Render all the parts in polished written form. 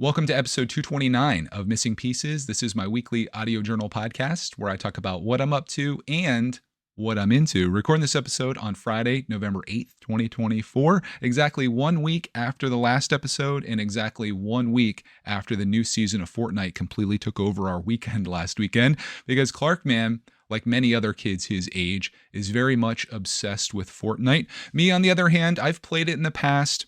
Welcome to episode 229 of Missing Pieces. This is my weekly audio journal podcast where I talk about what I'm up to and what I'm into. Recording this episode on Friday, November 8th, 2024, exactly 1 week after the last episode and exactly 1 week after the new season of Fortnite completely took over our weekend last weekend, because Clark, man, like many other kids his age, is very much obsessed with Fortnite. Me, on the other hand, I've played it in the past.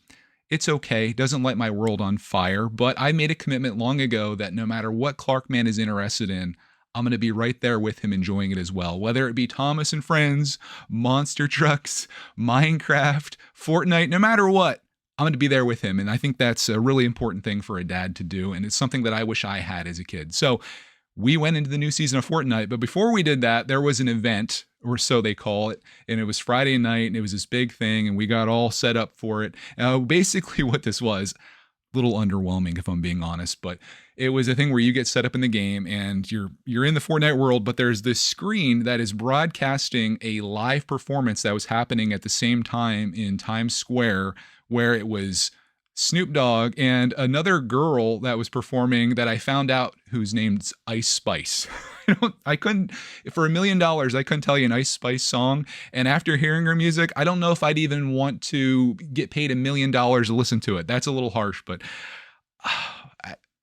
It's okay, doesn't light my world on fire, but I made a commitment long ago that no matter what Clarkman is interested in, I'm going to be right there with him enjoying it as well. Whether it be Thomas and Friends, Monster Trucks, Minecraft, Fortnite, no matter what, I'm going to be there with him. And I think that's a really important thing for a dad to do. And it's something that I wish I had as a kid. So we went into the new season of Fortnite, but before we did that, there was an event, or so they call it, and it was Friday night, and it was this big thing, and we got all set up for it. Basically, what this was, a little underwhelming if I'm being honest, but it was a thing where you get set up in the game, and you're in the Fortnite world, but there's this screen that is broadcasting a live performance that was happening at the same time in Times Square, where it was Snoop Dogg and another girl that was performing that I found out whose name's Ice Spice. I couldn't, for $1,000,000, I couldn't tell you an Ice Spice song. And after hearing her music, I don't know if I'd even want to get paid $1,000,000 to listen to it. That's a little harsh, but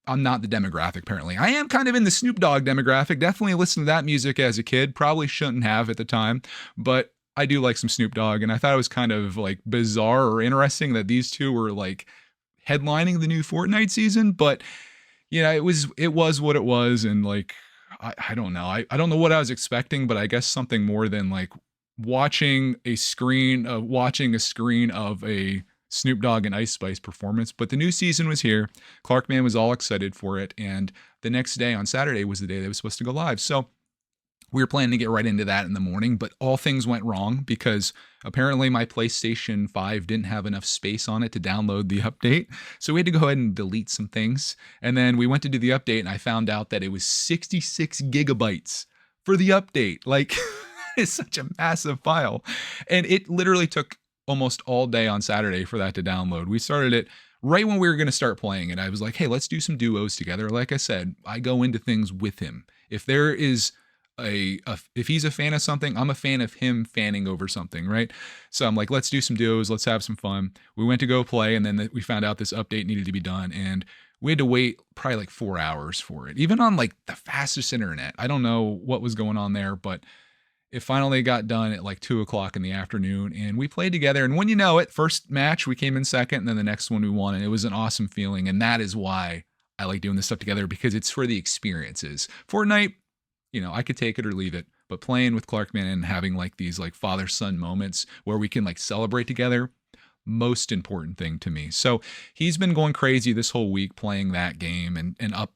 I'm not the demographic, apparently. I am kind of in the Snoop Dogg demographic. Definitely listened to that music as a kid. Probably shouldn't have at the time, but I do like some Snoop Dogg, and I thought it was kind of like bizarre or interesting that these two were like headlining the new Fortnite season. But it was what it was, and like I don't know. I don't know what I was expecting, but I guess something more than like watching a screen of a Snoop Dogg and Ice Spice performance. But the new season was here. Clarkman was all excited for it, and the next day on Saturday was the day they was supposed to go live. So we were planning to get right into that in the morning, but all things went wrong because apparently my PlayStation 5 didn't have enough space on it to download the update. So we had to go ahead and delete some things. And then we went to do the update, and I found out that it was 66 gigabytes for the update. Like, it's such a massive file. And it literally took almost all day on Saturday for that to download. We started it right when we were going to start playing, and I was like, hey, let's do some duos together. Like I said, I go into things with him. If there is if he's a fan of something, I'm a fan of him fanning over something, right? So I'm like, let's do some duos, let's have some fun. We went to go play, and then we found out this update needed to be done, and we had to wait probably like 4 hours for it, even on like the fastest internet. I don't know what was going on there, but it finally got done at like 2 o'clock in the afternoon, and we played together. And when you know it, first match we came in second, and then the next one we won, and it was an awesome feeling. And that is why I like doing this stuff together, because it's for the experiences. Fortnite, I could take it or leave it, but playing with Clarkman and having like these like father-son moments where we can like celebrate together, most important thing to me. So he's been going crazy this whole week playing that game and up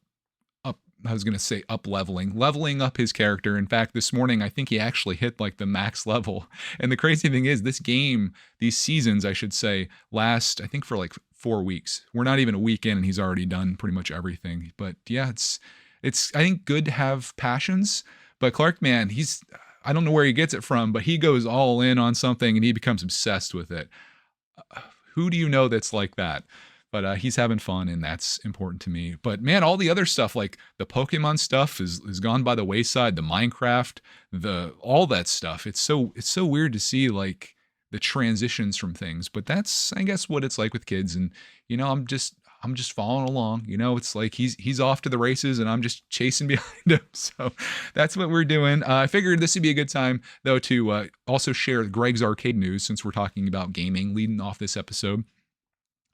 leveling up his character. In fact, this morning, I think he actually hit like the max level. And the crazy thing is this game, these seasons, I should say, last, I think for like 4 weeks. We're not even a week in and he's already done pretty much everything. But yeah, it's I think good to have passions, but Clark, man, I don't know where he gets it from, but he goes all in on something and he becomes obsessed with it. Who do you know that's like that? But he's having fun, and that's important to me. But man, all the other stuff, like the Pokemon stuff is gone by the wayside, the Minecraft, all that stuff. It's so weird to see like the transitions from things, but that's, I guess, what it's like with kids. And I'm just following along. It's like he's off to the races and I'm just chasing behind him. So that's what we're doing. I figured this would be a good time, though, to also share Greg's arcade news, since we're talking about gaming leading off this episode,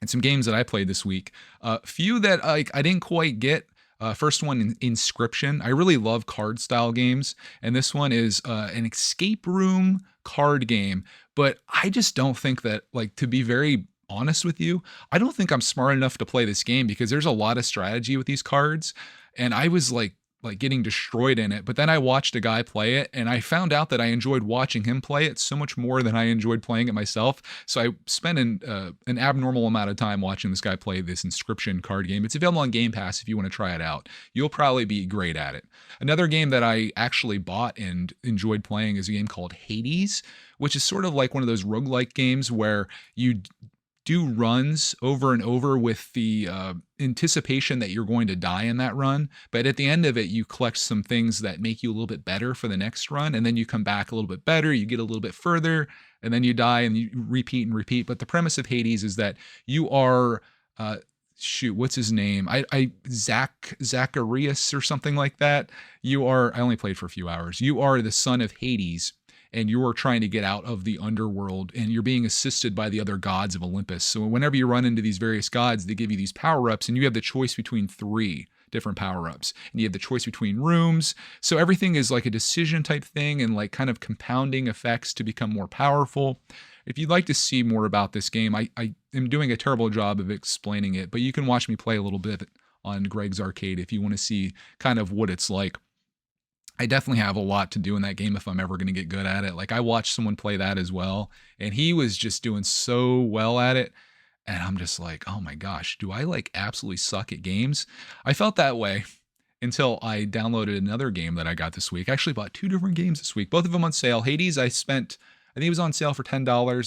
and some games that I played this week. A few that I didn't quite get. First one, Inscription. I really love card style games, and this one is an escape room card game. But I just don't think that, like, to be very honest with you, I don't think I'm smart enough to play this game, because there's a lot of strategy with these cards, and I was like getting destroyed in it. But then I watched a guy play it, and I found out that I enjoyed watching him play it so much more than I enjoyed playing it myself. So I spent an abnormal amount of time watching this guy play this Inscription card game. It's available on Game Pass if you want to try it out. You'll probably be great at it. Another game that I actually bought and enjoyed playing is a game called Hades, which is sort of like one of those roguelike games where you do runs over and over with the anticipation that you're going to die in that run. But at the end of it, you collect some things that make you a little bit better for the next run. And then you come back a little bit better, you get a little bit further, and then you die and you repeat and repeat. But the premise of Hades is that you are, shoot, what's his name? Zacharias or something like that. I only played for a few hours. You are the son of Hades, and you are trying to get out of the underworld, and you're being assisted by the other gods of Olympus. So whenever you run into these various gods, they give you these power-ups, and you have the choice between 3 different power-ups. And you have the choice between rooms. So everything is like a decision type thing and like kind of compounding effects to become more powerful. If you'd like to see more about this game, I am doing a terrible job of explaining it, but you can watch me play a little bit on Greg's Arcade if you want to see kind of what it's like. I definitely have a lot to do in that game if I'm ever going to get good at it. Like I watched someone play that as well, and he was just doing so well at it. And I'm just like, oh my gosh, do I like absolutely suck at games? I felt that way until I downloaded another game that I got this week. I actually bought 2 different games this week, both of them on sale. Hades, I think it was on sale for $10,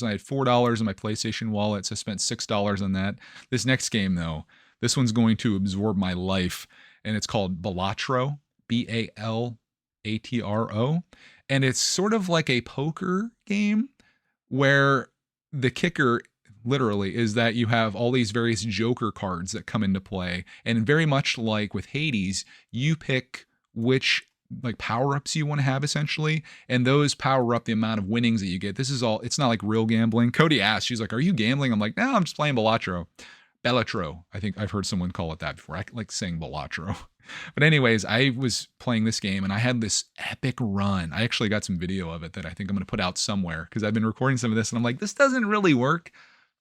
and I had $4 in my PlayStation wallet, so I spent $6 on that. This next game, though, this one's going to absorb my life, and it's called Balatro, Balatro. And it's sort of like a poker game where the kicker literally is that you have all these various joker cards that come into play. And very much like with Hades, you pick which like power-ups you want to have essentially, and those power up the amount of winnings that you get. It's not like real gambling. Cody asked, she's like, are you gambling? I'm like, no, I'm just playing Balatro. I think I've heard someone call it that before. I like saying Balatro. But anyways, I was playing this game and I had this epic run. I actually got some video of it that I think I'm going to put out somewhere because I've been recording some of this and I'm like, this doesn't really work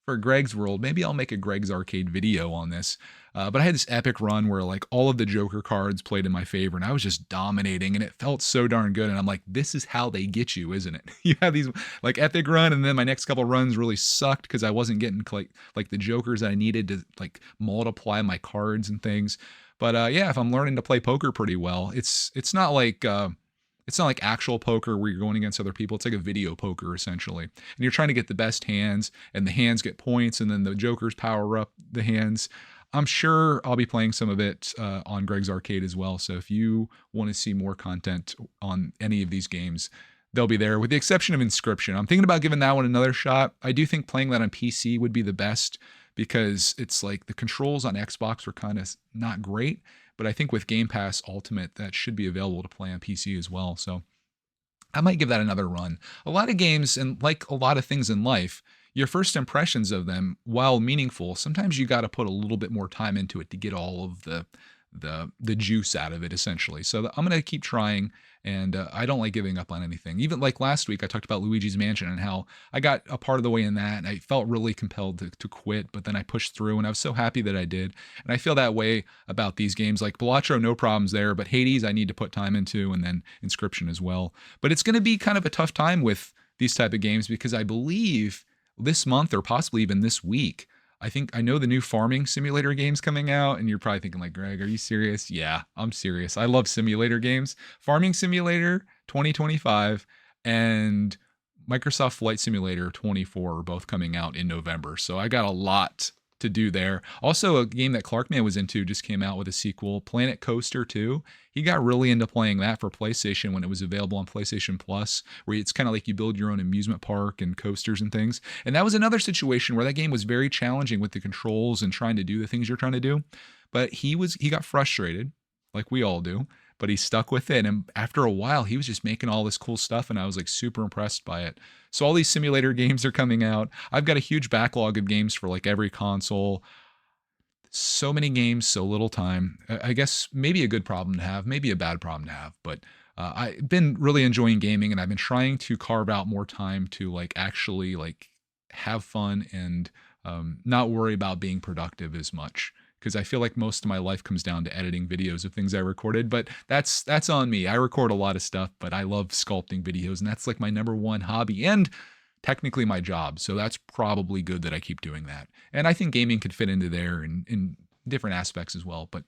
for Greg's World. Maybe I'll make a Greg's Arcade video on this. But I had this epic run where like all of the Joker cards played in my favor and I was just dominating and it felt so darn good. And I'm like, this is how they get you, isn't it? You have these like epic run and then my next couple runs really sucked because I wasn't getting like the Jokers that I needed to like multiply my cards and things. But yeah, if I'm learning to play poker pretty well, it's not like actual poker where you're going against other people. It's like a video poker essentially, and you're trying to get the best hands, and the hands get points, and then the jokers power up the hands. I'm sure I'll be playing some of it on Greg's Arcade as well. So if you want to see more content on any of these games, they'll be there, with the exception of Inscription. I'm thinking about giving that one another shot. I do think playing that on PC would be the best because it's like the controls on Xbox are kind of not great. But I think with Game Pass Ultimate, that should be available to play on PC as well. So I might give that another run. A lot of games, and like a lot of things in life, your first impressions of them, while meaningful, sometimes you got to put a little bit more time into it to get all of the juice out of it, essentially. So I'm going to keep trying, and I don't like giving up on anything. Even like last week, I talked about Luigi's Mansion and how I got a part of the way in that, and I felt really compelled to quit, but then I pushed through, and I was so happy that I did. And I feel that way about these games. Like Balatro, no problems there, but Hades, I need to put time into, and then Inscription as well. But it's going to be kind of a tough time with these type of games because I believe this month or possibly even this week, I know the new farming simulator game's coming out, and you're probably thinking like, Greg, are you serious? Yeah, I'm serious. I love simulator games. Farming Simulator 2025 and Microsoft Flight Simulator 24 are both coming out in November. So I got a lot to do there. Also, a game that Clarkman was into just came out with a sequel, Planet Coaster 2. He got really into playing that for PlayStation when it was available on PlayStation Plus, where it's kind of like you build your own amusement park and coasters and things. And that was another situation where that game was very challenging with the controls and trying to do the things you're trying to do. But he got frustrated, like we all do, but he stuck with it. And after a while, he was just making all this cool stuff, and I was like super impressed by it. So all these simulator games are coming out. I've got a huge backlog of games for like every console. So many games, so little time. I guess maybe a good problem to have, maybe a bad problem to have. But I've been really enjoying gaming, and I've been trying to carve out more time to like actually like have fun and not worry about being productive as much. Because I feel like most of my life comes down to editing videos of things I recorded, but that's on me. I record a lot of stuff, but I love sculpting videos, and that's like my number one hobby and technically my job. So that's probably good that I keep doing that. And I think gaming could fit into there in different aspects as well. But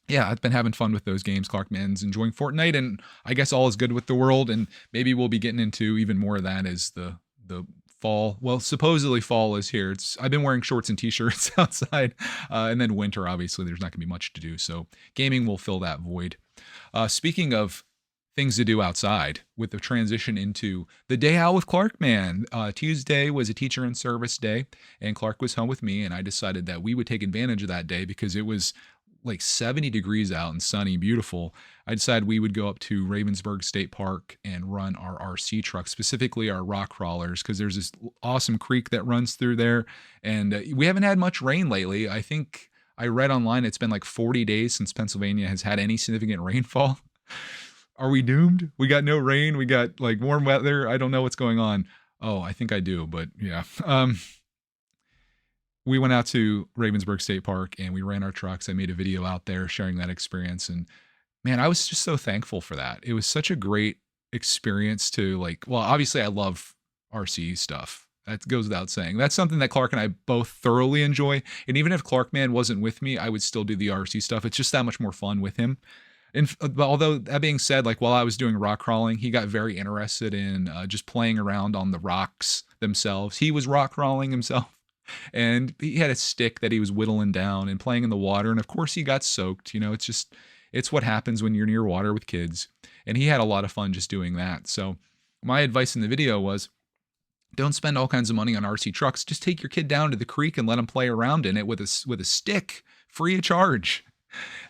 yeah, I've been having fun with those games. Clarkman's enjoying Fortnite, and I guess all is good with the world. And maybe we'll be getting into even more of that as the fall. Well, supposedly fall is here. I've been wearing shorts and t-shirts outside, and then winter. Obviously, there's not going to be much to do. So gaming will fill that void. Speaking of things to do outside, with the transition into the day out with Clark, man. Tuesday was a teacher in service day, and Clark was home with me, and I decided that we would take advantage of that day because it was like 70 degrees out and sunny, beautiful. I decided we would go up to Ravensburg State Park and run our RC trucks, specifically our rock crawlers, because there's this awesome creek that runs through there. And we haven't had much rain lately. I think I read online it's been like 40 days since Pennsylvania has had any significant rainfall. Are we doomed? We got no rain. We got like warm weather. I don't know what's going on. Oh, I think I do, but yeah. We went out to Ravensburg State Park and we ran our trucks. I made a video out there sharing that experience. And man, I was just so thankful for that. It was such a great experience to like, well, obviously I love RC stuff. That goes without saying. That's something that Clark and I both thoroughly enjoy. And even if Clark Man wasn't with me, I would still do the RC stuff. It's just that much more fun with him. And although that being said, like while I was doing rock crawling, he got very interested in just playing around on the rocks themselves. He was rock crawling himself, and he had a stick that he was whittling down and playing in the water. And of course, he got soaked. You know, it's what happens when you're near water with kids. And he had a lot of fun just doing that. So my advice in the video was, don't spend all kinds of money on RC trucks. Just take your kid down to the creek and let him play around in it with a stick, free of charge.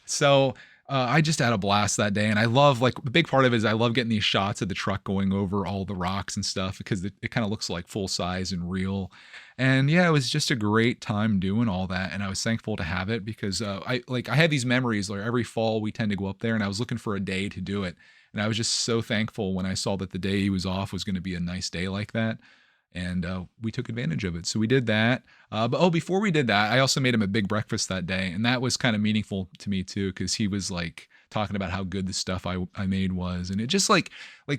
So I just had a blast that day. And I love, like, the big part of it is I love getting these shots of the truck going over all the rocks and stuff because it kind of looks like full size and real. And yeah, it was just a great time doing all that. And I was thankful to have it because I had these memories where every fall we tend to go up there, and I was looking for a day to do it. And I was just so thankful when I saw that the day he was off was going to be a nice day like that. And we took advantage of it. So we did that. But before we did that, I also made him a big breakfast that day. And that was kind of meaningful to me too, because he was like talking about how good the stuff I made was. And it just like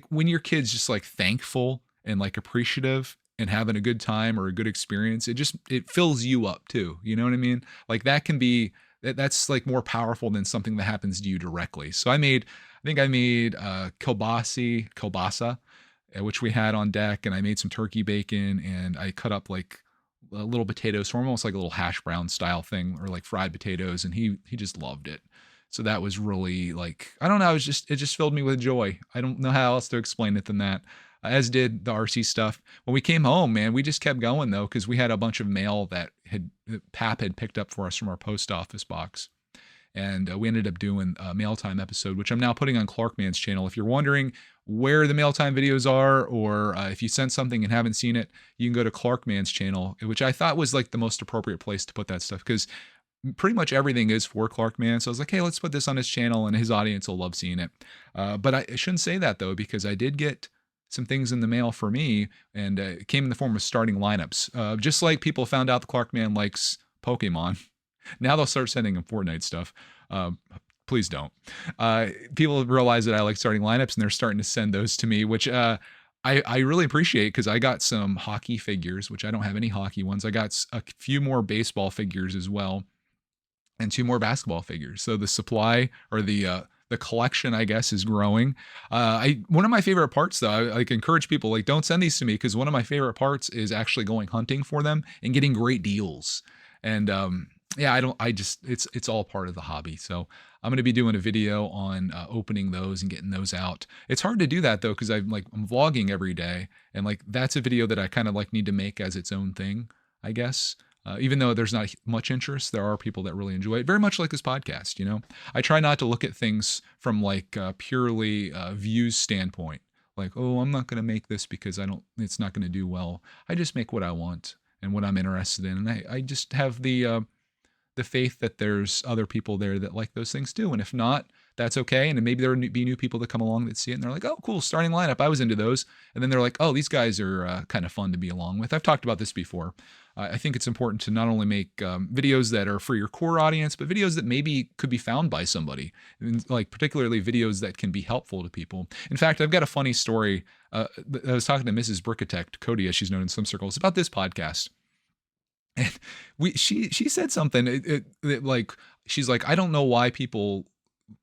when your kid's just like thankful and like appreciative and having a good time or a good experience, it fills you up too. You know what I mean? Like that's like more powerful than something that happens to you directly. So I think I made kielbasa, which we had on deck, and I made some turkey bacon, and I cut up like little potatoes for him, almost like a little hash brown style thing, or like fried potatoes, and he just loved it. So that was really like, I don't know, it just filled me with joy. I don't know how else to explain it than that. As did the RC stuff. When we came home, man, we just kept going though, because we had a bunch of mail that Pap had picked up for us from our post office box. And we ended up doing a mail time episode, which I'm now putting on Clarkman's channel. If you're wondering where the mail time videos are, or if you sent something and haven't seen it, you can go to Clarkman's channel, which I thought was like the most appropriate place to put that stuff, because pretty much everything is for Clarkman. So I was like, hey, let's put this on his channel and his audience will love seeing it. But I shouldn't say that though, because I did get some things in the mail for me, and it came in the form of starting lineups. Just like people found out the Clarkman likes Pokemon. Now they'll start sending him Fortnite stuff. Please don't. People realize that I like starting lineups, and they're starting to send those to me, which I really appreciate, because I got some hockey figures, which I don't have any hockey ones. I got a few more baseball figures as well, and 2 more basketball figures. So the supply, or the collection, I guess, is growing. One of my favorite parts though, I like encourage people, like, don't send these to me, because one of my favorite parts is actually going hunting for them and getting great deals. And yeah, it's all part of the hobby. So I'm going to be doing a video on opening those and getting those out. It's hard to do that though, because I'm vlogging every day, and like that's a video that I kind of like need to make as its own thing, I guess. Even though there's not much interest, there are people that really enjoy it, very much like this podcast. You know, I try not to look at things from like purely views standpoint. Like, oh, I'm not going to make this because it's not going to do well. I just make what I want and what I'm interested in, and I just have the faith that there's other people there that like those things too. And if not, that's okay. And then maybe there will be new people that come along that see it and they're like, oh, cool, starting lineup, I was into those. And then they're like, oh, these guys are kind of fun to be along with. I've talked about this before. I think it's important to not only make videos that are for your core audience, but videos that maybe could be found by somebody, and like particularly videos that can be helpful to people. In fact, I've got a funny story. I was talking to Mrs. Brickitect, Cody, as she's known in some circles, about this podcast. And she said something like, she's like, I don't know why people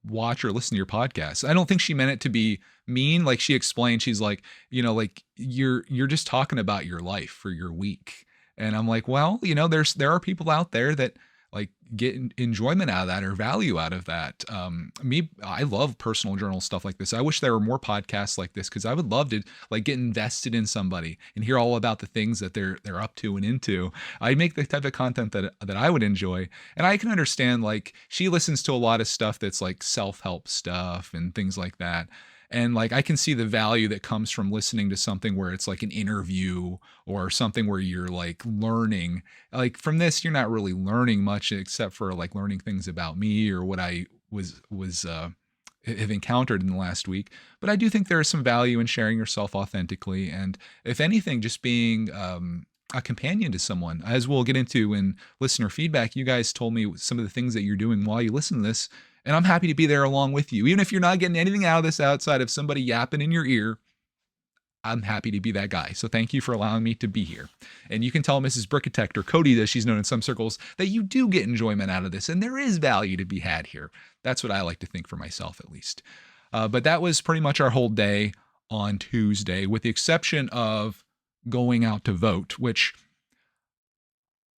watch or listen to your podcast. I don't think she meant it to be mean. Like she explained, she's like, like you're just talking about your life for your week. And I'm like, well, there are people out there that like get enjoyment out of that or value out of that. I love personal journal stuff like this. I wish there were more podcasts like this because I would love to like get invested in somebody and hear all about the things that they're up to and into. I make the type of content that I would enjoy, and I can understand like she listens to a lot of stuff that's like self-help stuff and things like that. And like I can see the value that comes from listening to something where it's like an interview or something where you're like learning. Like from this, you're not really learning much except for like learning things about me or what I was have encountered in the last week. But I do think there is some value in sharing yourself authentically, and if anything, just being a companion to someone. As we'll get into in listener feedback, you guys told me some of the things that you're doing while you listen to this, and I'm happy to be there along with you. Even if you're not getting anything out of this outside of somebody yapping in your ear, I'm happy to be that guy. So thank you for allowing me to be here. And you can tell Mrs. Brickitect, or Cody as she's known in some circles, that you do get enjoyment out of this and there is value to be had here. That's what I like to think for myself, at least. But that was pretty much our whole day on Tuesday, with the exception of going out to vote, which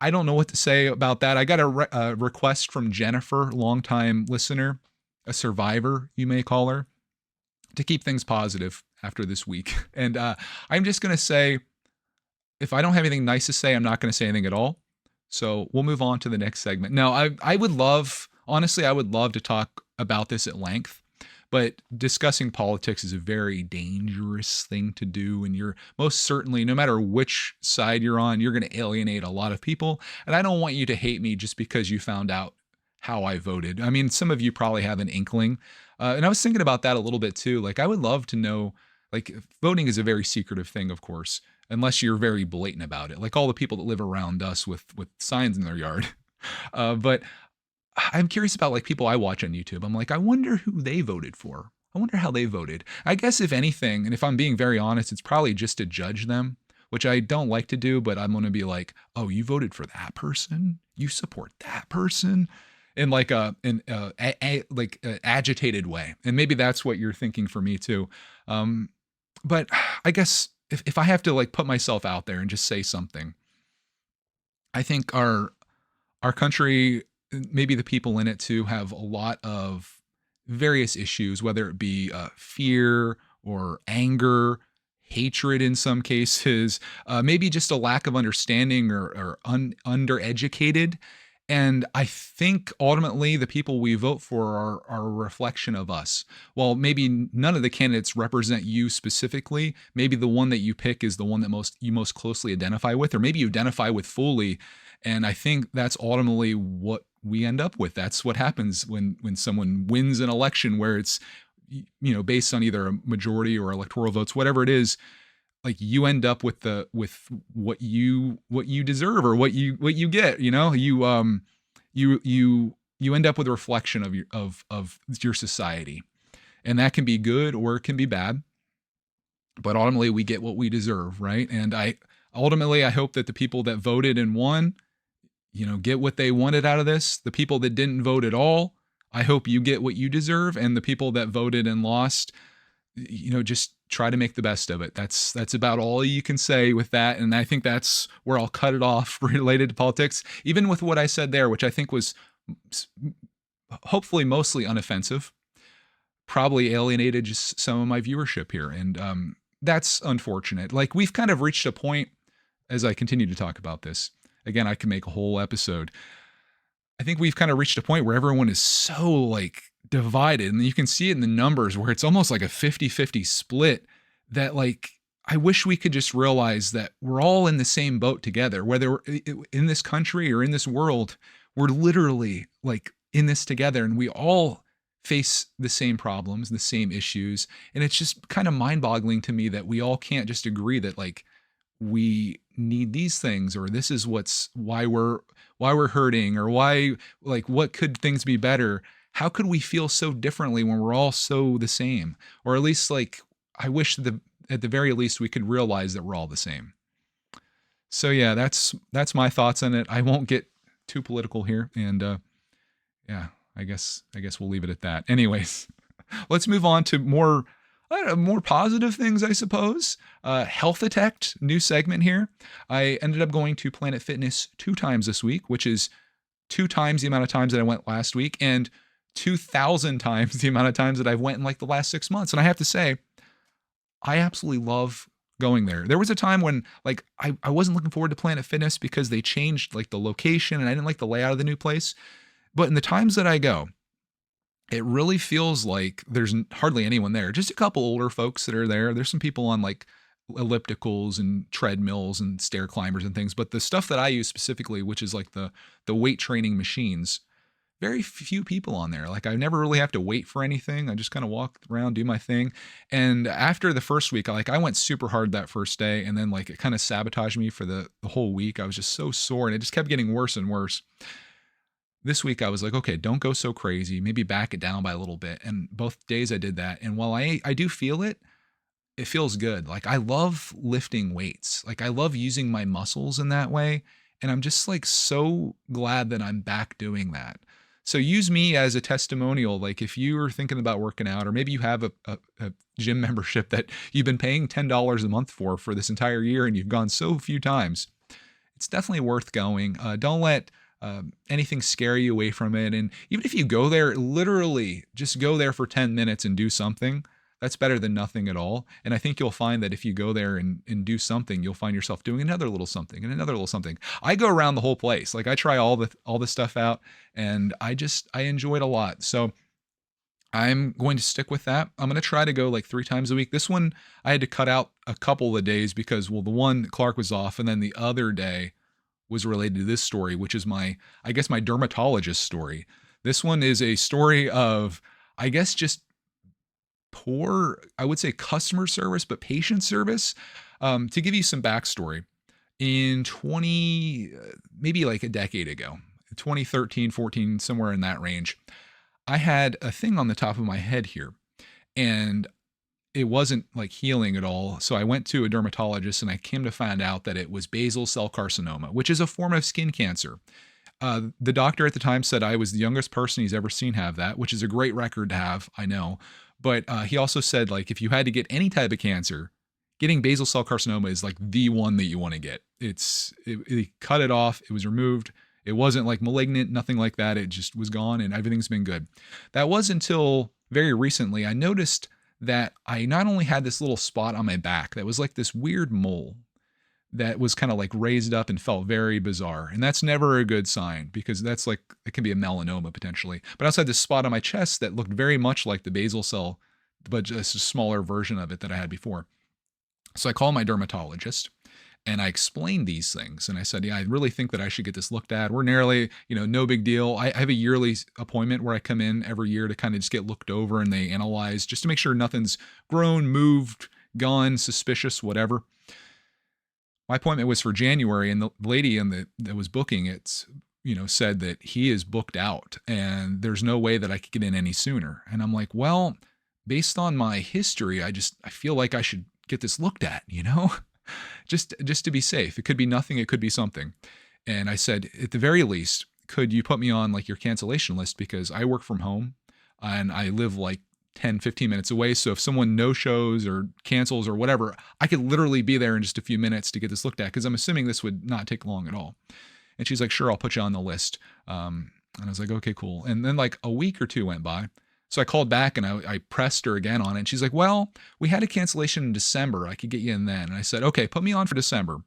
I don't know what to say about that. I got a request from Jennifer, longtime listener, a survivor, you may call her, to keep things positive after this week. And I'm just going to say, if I don't have anything nice to say, I'm not going to say anything at all. So we'll move on to the next segment. Now, I would love, honestly, I would love to talk about this at length. But discussing politics is a very dangerous thing to do. And you're most certainly, no matter which side you're on, you're going to alienate a lot of people. And I don't want you to hate me just because you found out how I voted. I mean, some of you probably have an inkling. And I was thinking about that a little bit too. Like, I would love to know, like, voting is a very secretive thing, of course, unless you're very blatant about it. Like all the people that live around us with signs in their yard. But I'm curious about like people I watch on YouTube. I'm like, I wonder who they voted for. I wonder how they voted. I guess if anything, and if I'm being very honest, it's probably just to judge them, which I don't like to do, but I'm going to be like, oh, you voted for that person? You support that person? In like like agitated way. And maybe that's what you're thinking for me too. But I guess if I have to like put myself out there and just say something, I think our country, maybe the people in it too, have a lot of various issues, whether it be fear or anger, hatred in some cases, maybe just a lack of understanding or undereducated. And I think ultimately the people we vote for are a reflection of us. While maybe none of the candidates represent you specifically, maybe the one that you pick is the one that you most closely identify with, or maybe you identify with fully. And I think that's ultimately what we end up with. That's what happens when someone wins an election where it's based on either a majority or electoral votes, whatever it is. Like you end up with what you deserve or what you get. You end up with a reflection of your society, and that can be good or it can be bad. But ultimately, we get what we deserve, right? And I hope that the people that voted and won, get what they wanted out of this. The people that didn't vote at all, I hope you get what you deserve, and the people that voted and lost, just try to make the best of it. That's about all you can say with that. And I think that's where I'll cut it off related to politics, even with what I said there, which I think was hopefully mostly unoffensive, probably alienated just some of my viewership here. And that's unfortunate. Like we've kind of reached a point, as I continue to talk about this, again, I can make a whole episode. I think we've kind of reached a point where everyone is so like divided, and you can see it in the numbers where it's almost like a 50-50 split, that like I wish we could just realize that we're all in the same boat together, whether in this country or in this world. We're literally like in this together, and we all face the same problems, the same issues. And it's just kind of mind-boggling to me that we all can't just agree that like we need these things, or this is why we're hurting, or why, like, what could things be better? How could we feel so differently when we're all so the same? Or at least like, I wish that at the very least we could realize that we're all the same. So yeah, that's my thoughts on it. I won't get too political here. And yeah, I guess we'll leave it at that. Anyways, let's move on to more more positive things, I suppose. Health Detect, new segment here. I ended up going to Planet Fitness 2 times this week, which is 2 times the amount of times that I went last week, and 2,000 times the amount of times that I've went in like the last 6 months. And I have to say, I absolutely love going there. There was a time when like I wasn't looking forward to Planet Fitness because they changed like the location and I didn't like the layout of the new place. But in the times that I go, it really feels like there's hardly anyone there. Just a couple older folks that are there. There's some people on like ellipticals and treadmills and stair climbers and things. But the stuff that I use specifically, which is like the weight training machines, very few people on there. Like I never really have to wait for anything. I just kind of walk around, do my thing. And after the first week, I went super hard that first day, and then like it kind of sabotaged me for the whole week. I was just so sore, and it just kept getting worse and worse. This week I was like, okay, don't go so crazy. Maybe back it down by a little bit. And both days I did that. And while I do feel it, it feels good. Like I love lifting weights. Like I love using my muscles in that way. And I'm just like so glad that I'm back doing that. So use me as a testimonial. Like if you are thinking about working out, or maybe you have a gym membership that you've been paying $10 a month for this entire year and you've gone so few times, it's definitely worth going. Don't let anything scare you away from it. And even if you go there, literally just go there for 10 minutes and do something. That's better than nothing at all. And I think you'll find that if you go there and do something, you'll find yourself doing another little something and another little something. I go around the whole place. Like I try all the stuff out, and I enjoy it a lot. So I'm going to stick with that. I'm going to try to go like 3 times a week. This one I had to cut out a couple of days because, well, the one Clark was off, and then the other day was related to this story, which is I guess my dermatologist story. This one is a story of, I guess, just poor, I would say, customer service, but patient service. To give you some backstory, in maybe like a decade ago, 2013, 14, somewhere in that range, I had a thing on the top of my head here, and it wasn't like healing at all. So I went to a dermatologist, and I came to find out that it was basal cell carcinoma, which is a form of skin cancer. The doctor at the time said I was the youngest person he's ever seen have that, which is a great record to have, I know. But he also said, like, if you had to get any type of cancer, getting basal cell carcinoma is like the one that you want to get. It cut it off. It was removed. It wasn't like malignant, nothing like that. It just was gone, and everything's been good. That was until very recently I noticed that I not only had this little spot on my back that was like this weird mole that was kind of like raised up and felt very bizarre. And that's never a good sign, because that's like, it can be a melanoma potentially. But I also had this spot on my chest that looked very much like the basal cell, but just a smaller version of it that I had before. So I called my dermatologist and I explained these things. And I said, yeah, I really think that I should get this looked at. We're nearly, no big deal. I have a yearly appointment where I come in every year to kind of just get looked over, and they analyze just to make sure nothing's grown, moved, gone, suspicious, whatever. My appointment was for January, and the lady that was booking it, said that he is booked out and there's no way that I could get in any sooner. And I'm like, well, based on my history, I feel like I should get this looked at, just to be safe. It could be nothing. It could be something. And I said, at the very least, could you put me on like your cancellation list? Because I work from home and I live like 10, 15 minutes away. So if someone no shows or cancels or whatever, I could literally be there in just a few minutes to get this looked at, because I'm assuming this would not take long at all. And she's like, sure, I'll put you on the list. And I was like, okay, cool. And then like a week or two went by. So I called back and I pressed her again on it. And she's like, well, we had a cancellation in December. I could get you in then. And I said, okay, put me on for December,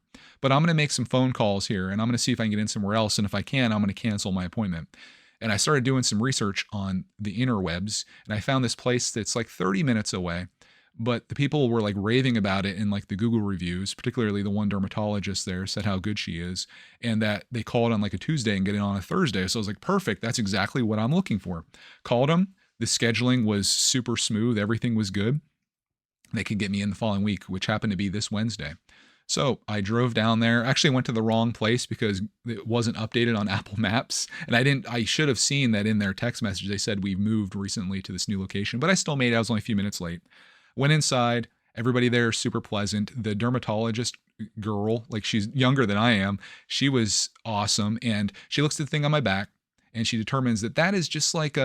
but I'm going to make some phone calls here and I'm going to see if I can get in somewhere else. And if I can, I'm going to cancel my appointment. And I started doing some research on the interwebs, and I found this place that's like 30 minutes away, but the people were like raving about it in like the Google reviews, particularly the one dermatologist there said how good she is, and that they called on like a Tuesday and get it on a Thursday. So I was like, perfect. That's exactly what I'm looking for. Called them. The scheduling was super smooth. Everything was good. They could get me in the following week, which happened to be this Wednesday. So I drove down there. Actually went to the wrong place because it wasn't updated on Apple Maps. And I should have seen that in their text message. They said we've moved recently to this new location, but I still made it. I was only a few minutes late. Went inside. Everybody there is super pleasant. The dermatologist girl, like she's younger than I am, she was awesome. And she looks at the thing on my back and she determines that that is just like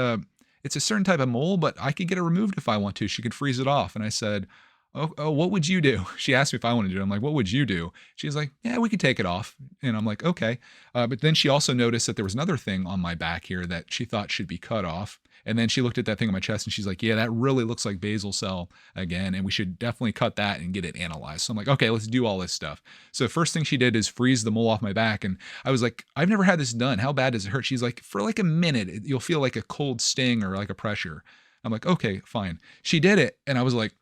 it's a certain type of mole, but I could get it removed if I want to. She could freeze it off. And I said, oh, what would you do? She asked me if I wanted to do it. I'm like, what would you do? She's like, yeah, we could take it off. And I'm like, okay. But then she also noticed that there was another thing on my back here that she thought should be cut off. And then she looked at that thing on my chest and she's like, yeah, that really looks like basal cell again. And we should definitely cut that and get it analyzed. So I'm like, okay, let's do all this stuff. So first thing she did is freeze the mole off my back. And I was like, I've never had this done. How bad does it hurt? She's like, for like a minute, you'll feel like a cold sting or like a pressure. I'm like, okay, fine. She did it. And I was like,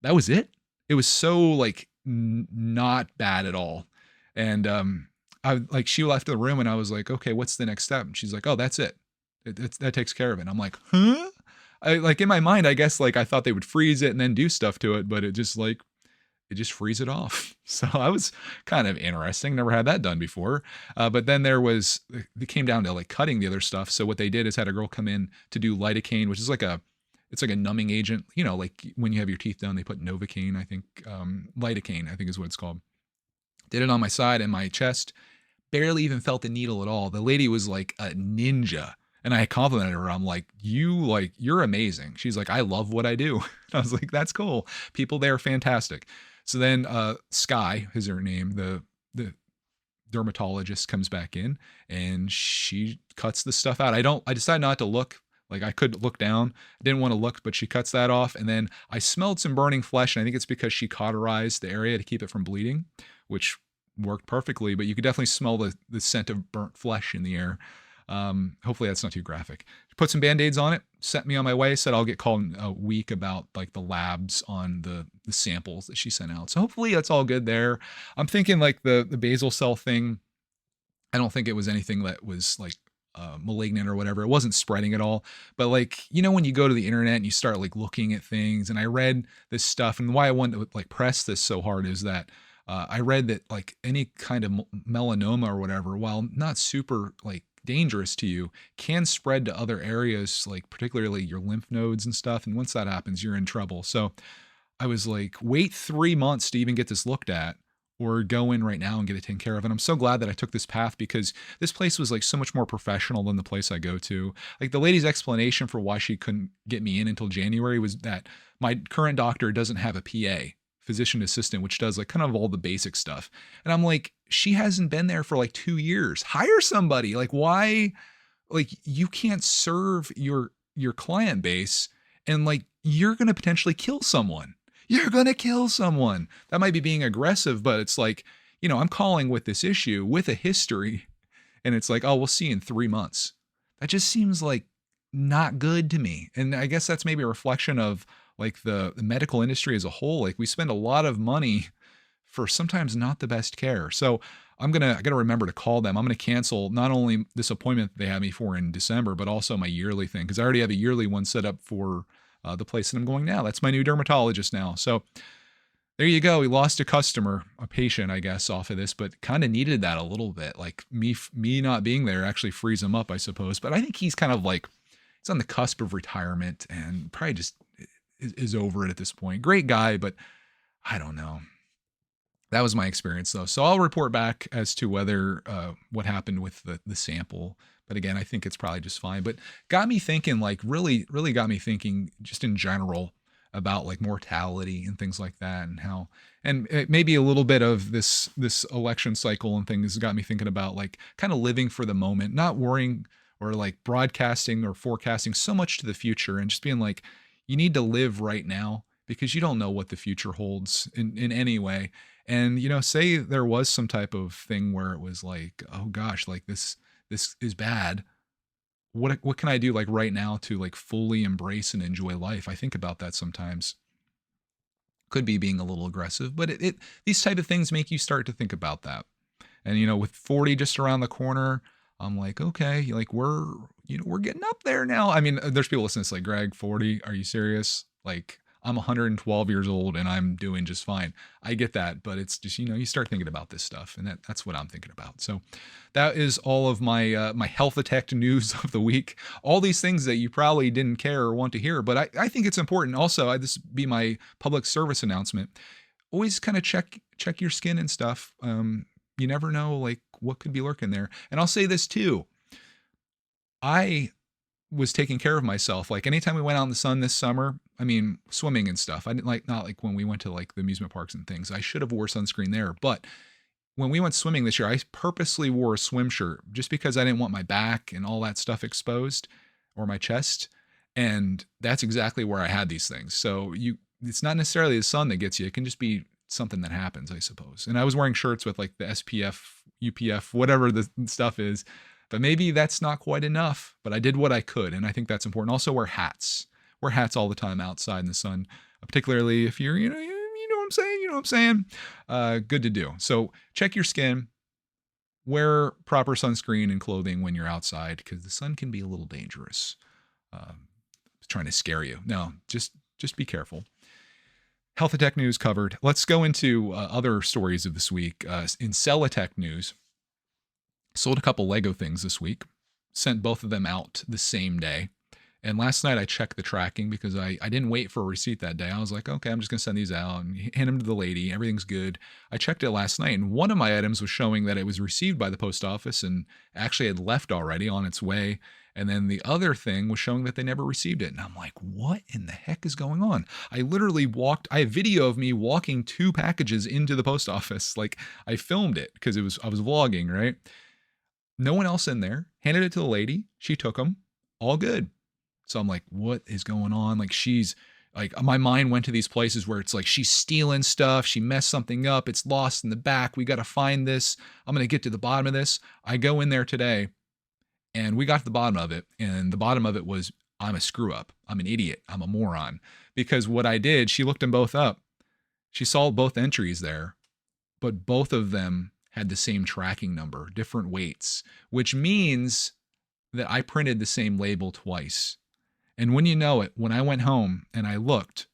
that was it. It was so like not bad at all. And I like she left the room and I was like, okay, what's the next step? And she's like, oh, that's it. That takes care of it. And I'm like, huh? I like in my mind, I guess like I thought they would freeze it and then do stuff to it, but it just freeze it off. So I was kind of interesting. Never had that done before. But then it came down to like cutting the other stuff. So what they did is had a girl come in to do lidocaine, which is it's like a numbing agent. You know, like when you have your teeth done, they put Novocaine, I think, lidocaine, I think is what it's called. Did it on my side and my chest. Barely even felt the needle at all. The lady was like a ninja. And I complimented her. I'm like, you're amazing. She's like, I love what I do. I was like, that's cool. People there are fantastic. So then Sky is her name, the dermatologist comes back in and she cuts the stuff out. I decided not to look. Like I could look down. I didn't want to look, but she cuts that off. And then I smelled some burning flesh. And I think it's because she cauterized the area to keep it from bleeding, which worked perfectly. But you could definitely smell the scent of burnt flesh in the air. Hopefully that's not too graphic. Put some band-aids on it, sent me on my way, said I'll get called in a week about like the labs on the samples that she sent out. So hopefully that's all good there. I'm thinking like the basal cell thing, I don't think it was anything that was like malignant or whatever. It wasn't spreading at all. But like, when you go to the internet and you start like looking at things, and I read this stuff, and why I wanted to like press this so hard is that I read that like any kind of melanoma or whatever, while not super like dangerous to you, can spread to other areas, like particularly your lymph nodes and stuff. And once that happens, you're in trouble. So I was like, wait 3 months to even get this looked at, or go in right now and get it taken care of. And I'm so glad that I took this path because this place was like so much more professional than the place I go to. Like the lady's explanation for why she couldn't get me in until January was that my current doctor doesn't have a PA, physician assistant, which does like kind of all the basic stuff. And I'm like, she hasn't been there for like 2 years. Hire somebody. Like why? Like you can't serve your client base, and like you're going to potentially kill someone. You're going to kill someone. That might be being aggressive, but it's like, I'm calling with this issue with a history, and it's like, oh, we'll see in 3 months. That just seems like not good to me. And I guess that's maybe a reflection of like the medical industry as a whole. Like we spend a lot of money for sometimes not the best care. So I got to remember to call them. I'm going to cancel not only this appointment that they had me for in December, but also my yearly thing. Cause I already have a yearly one set up for the place that I'm going now. That's my new dermatologist now. So there you go. We lost a customer, a patient, I guess, off of this, but kind of needed that a little bit. Like me not being there actually frees him up, I suppose. But I think he's kind of like, he's on the cusp of retirement and probably just is over it at this point. Great guy, but I don't know. That was my experience though. So I'll report back as to whether what happened with the sample. But again, I think it's probably just fine. But got me thinking, like really, really got me thinking just in general about like mortality and things like that, and how, and maybe a little bit of this election cycle and things got me thinking about like kind of living for the moment, not worrying or like broadcasting or forecasting so much to the future, and just being like, you need to live right now because you don't know what the future holds in any way. And, say there was some type of thing where it was like, oh gosh, like this is bad. What can I do like right now to like fully embrace and enjoy life? I think about that sometimes. Could be being a little aggressive, but these type of things make you start to think about that. And, with 40 just around the corner, I'm like, okay, like we're getting up there now. I mean, there's people listening to this like, Greg, 40, are you serious? Like I'm 112 years old and I'm doing just fine. I get that, but it's just, you start thinking about this stuff, and that's what I'm thinking about. So that is all of my my health attack news of the week. All these things that you probably didn't care or want to hear, but I think it's important. Also, this be my public service announcement. Always kind of check your skin and stuff. You never know like what could be lurking there. And I'll say this too. I was taking care of myself. Like anytime we went out in the sun this summer, I mean, swimming and stuff. I didn't like, not like when we went to like the amusement parks and things. I should have wore sunscreen there. But when we went swimming this year, I purposely wore a swim shirt just because I didn't want my back and all that stuff exposed or my chest. And that's exactly where I had these things. So it's not necessarily the sun that gets you. It can just be something that happens, I suppose. And I was wearing shirts with like the SPF, UPF, whatever the stuff is. But maybe that's not quite enough. But I did what I could. And I think that's important. Also wear hats. Wear hats all the time outside in the sun, particularly if you're, you know what I'm saying? You know what I'm saying? Good to do. So check your skin. Wear proper sunscreen and clothing when you're outside because the sun can be a little dangerous. Trying to scare you. No, just be careful. Health and tech news covered. Let's go into other stories of this week. In Celatech news, sold a couple Lego things this week. Sent both of them out the same day. And last night I checked the tracking because I didn't wait for a receipt that day. I was like, okay, I'm just going to send these out and hand them to the lady. Everything's good. I checked it last night, and one of my items was showing that it was received by the post office and actually had left already on its way. And then the other thing was showing that they never received it. And I'm like, what in the heck is going on? I literally I have video of me walking 2 packages into the post office. Like I filmed it because I was vlogging, right? No one else in there. Handed it to the lady. She took them. All good. So I'm like, what is going on? Like she's like, my mind went to these places where it's like, she's stealing stuff. She messed something up. It's lost in the back. We got to find this. I'm going to get to the bottom of this. I go in there today and we got to the bottom of it. And the bottom of it was, I'm a screw up. I'm an idiot. I'm a moron. Because what I did, she looked them both up. She saw both entries there, but both of them had the same tracking number, different weights, which means that I printed the same label twice. And when you know it, when I went home and I looked,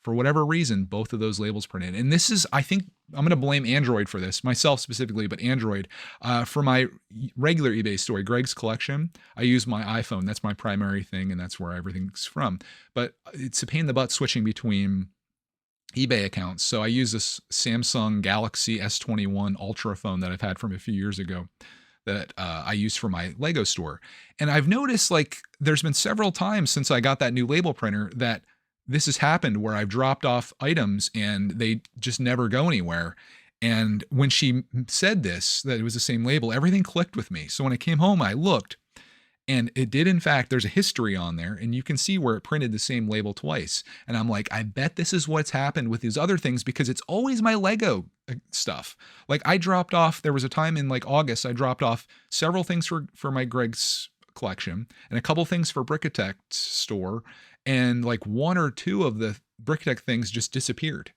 for whatever reason, both of those labels printed. And this is, I think, I'm going to blame Android for this, myself specifically, but Android. For my regular eBay story, Greg's Collection, I use my iPhone. That's my primary thing, and that's where everything's from. But it's a pain in the butt switching between eBay accounts. So I use this Samsung Galaxy S21 Ultra phone that I've had from a few years ago that I use for my Lego store. And I've noticed like there's been several times since I got that new label printer that this has happened where I've dropped off items and they just never go anywhere. And when she said this, that it was the same label, everything clicked with me. So when I came home, I looked and it did, in fact, there's a history on there and you can see where it printed the same label twice. And I'm like, I bet this is what's happened with these other things because it's always my Lego stuff. Like I dropped off, there was a time in like August, I dropped off several things for my Greg's Collection and a couple things for Brickatech store. And like 1 or 2 of the Brickatech things just disappeared.